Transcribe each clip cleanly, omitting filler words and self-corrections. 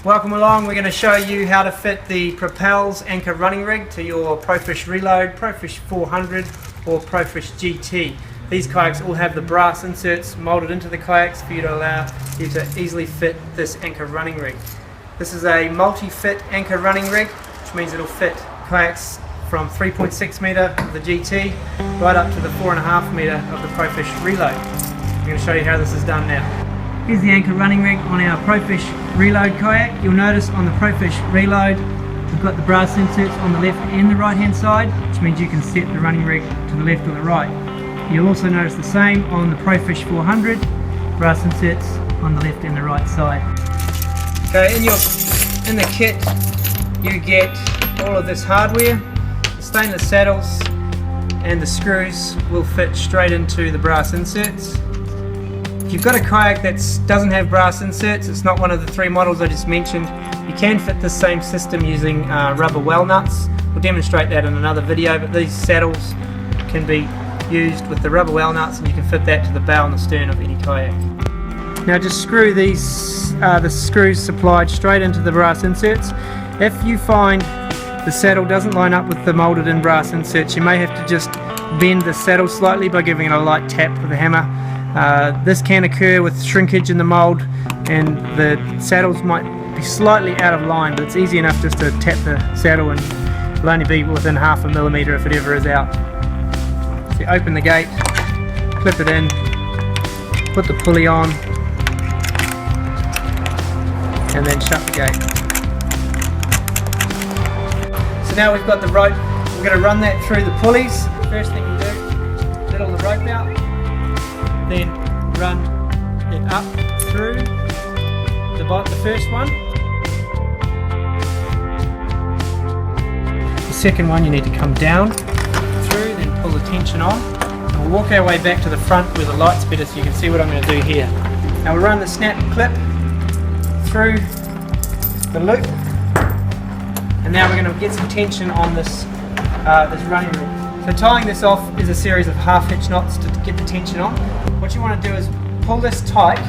Welcome along. We're going to show you how to fit the Propels anchor running rig to your ProFish Reload, ProFish 400 or ProFish GT. These kayaks all have the brass inserts molded into the kayaks for you to allow you to easily fit this anchor running rig. This is a multi-fit anchor running rig, which means it'll fit kayaks from 3.6 metre of the GT right up to the 4.5 metre of the ProFish Reload. I'm going to show you how this is done now. Here's the anchor running rig on our ProFish Reload kayak. You'll notice on the ProFish Reload we've got the brass inserts on the left and the right hand side, which means you can set the running rig to the left or the right. You'll also notice the same on the ProFish 400, brass inserts on the left and the right side. Okay, in the kit you get all of this hardware. The stainless saddles and the screws will fit straight into the brass inserts. If you've got a kayak that doesn't have brass inserts, it's not one of the three models I just mentioned, you can fit this same system using rubber well nuts. We'll demonstrate that in another video, but these saddles can be used with the rubber well nuts and you can fit that to the bow and the stern of any kayak. Now just screw these, the screws supplied straight into the brass inserts. If you find the saddle doesn't line up with the moulded in brass inserts, you may have to just bend the saddle slightly by giving it a light tap with a hammer. This can occur with shrinkage in the mould and the saddles might be slightly out of line, but it's easy enough just to tap the saddle and it'll only be within 0.5 millimetre if it ever is out. So you open the gate, clip it in, put the pulley on and then shut the gate. So now we've got the rope, we're going to run that through the pulleys. First thing you do, let all the rope out. Then run it up through the first one. The second one you need to come down through, then pull the tension on. And we'll walk our way back to the front where the light's better so you can see what I'm going to do here. Now we'll run the snap clip through the loop, and now we're going to get some tension on this running rig. So tying this off is a series of half hitch knots to get the tension on. What you want to do is pull this tight,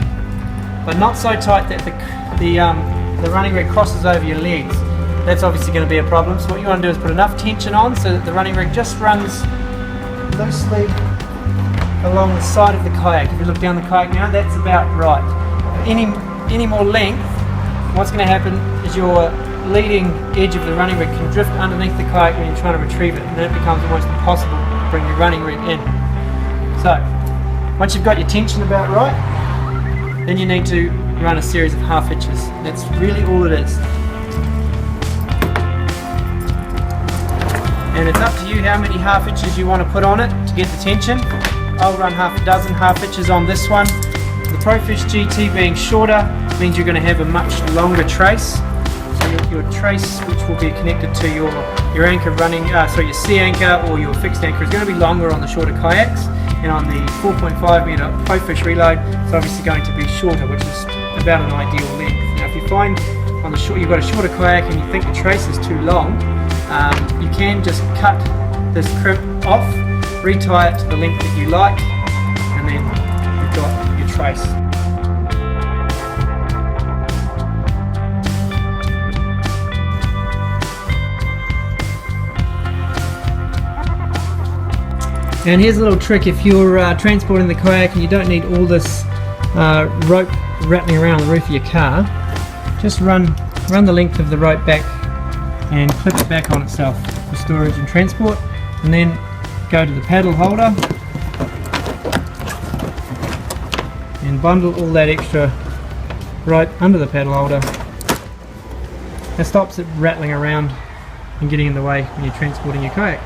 but not so tight that the running rig crosses over your legs. That's obviously going to be a problem. So what you want to do is put enough tension on so that the running rig just runs loosely along the side of the kayak. If you look down the kayak now, that's about right. Any more length, what's going to happen is your leading edge of the running rig can drift underneath the kayak when you're trying to retrieve it, and then it becomes almost impossible to bring your running rig in. So once you've got your tension about right, then you need to run a series of half hitches. That's really all it is. And it's up to you how many half hitches you want to put on it to get the tension. I'll run half a dozen half hitches on this one. The ProFish GT being shorter means you're going to have a much longer trace. So your trace, which will be connected to your anchor running, your sea anchor or your fixed anchor, is going to be longer on the shorter kayaks, and on the 4.5 metre ProFish Reload it's obviously going to be shorter, which is about an ideal length. Now if you find on the short you've got a shorter kayak and you think the trace is too long, you can just cut this crimp off, retie it to the length that you like, and then you've got your trace. And here's a little trick if you're transporting the kayak and you don't need all this rope rattling around the roof of your car. Just run the length of the rope back and clip it back on itself for storage and transport, and then go to the paddle holder and bundle all that extra rope under the paddle holder. That stops it rattling around and getting in the way when you're transporting your kayak.